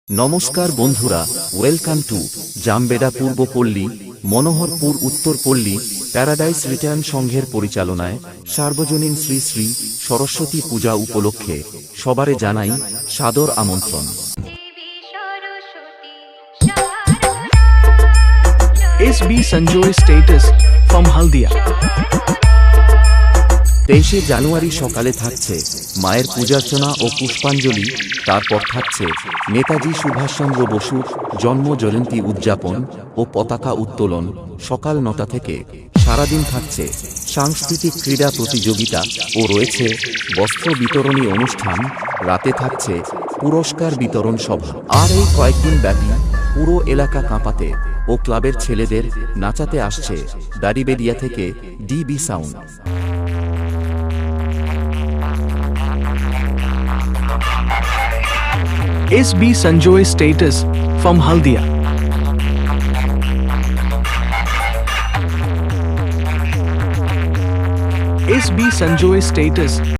নমস্কার বন্ধুরা, welcome to জামবেদা পূর্ব পল্লী, মনোহরপুর উত্তর পল্লী প্যারাডাইস রিটার্ন সংঘের পরিচালনায় সার্বজনীন শ্রী শ্রী সরস্বতী পূজা উপলক্ষে সবারে জানাই সাদর আমন্ত্রণ। SB Sanjoy status from Haldia। 23 জানুয়ারি সকালে থাকছে মায়ের পূজার্চনা ও পুষ্পাঞ্জলি। তারপর থাকছে নেতাজি সুভাষচন্দ্র বসুর জন্ম জয়ন্তী উদযাপন ও পতাকা উত্তোলন সকাল 9টা থেকে। সারাদিন থাকছে সাংস্কৃতিক ক্রীড়া প্রতিযোগিতা ও রয়েছে বস্ত্র বিতরণী অনুষ্ঠান। রাতে থাকছে পুরস্কার বিতরণ সভা। আর এই কয়েকদিন ব্যাপী পুরো এলাকা কাঁপাতে ও ক্লাবের ছেলেদের নাচাতে আসছে দাড়িবেড়িয়া থেকে DB sound. SB Sanjoy status from Haldia। SB Sanjoy status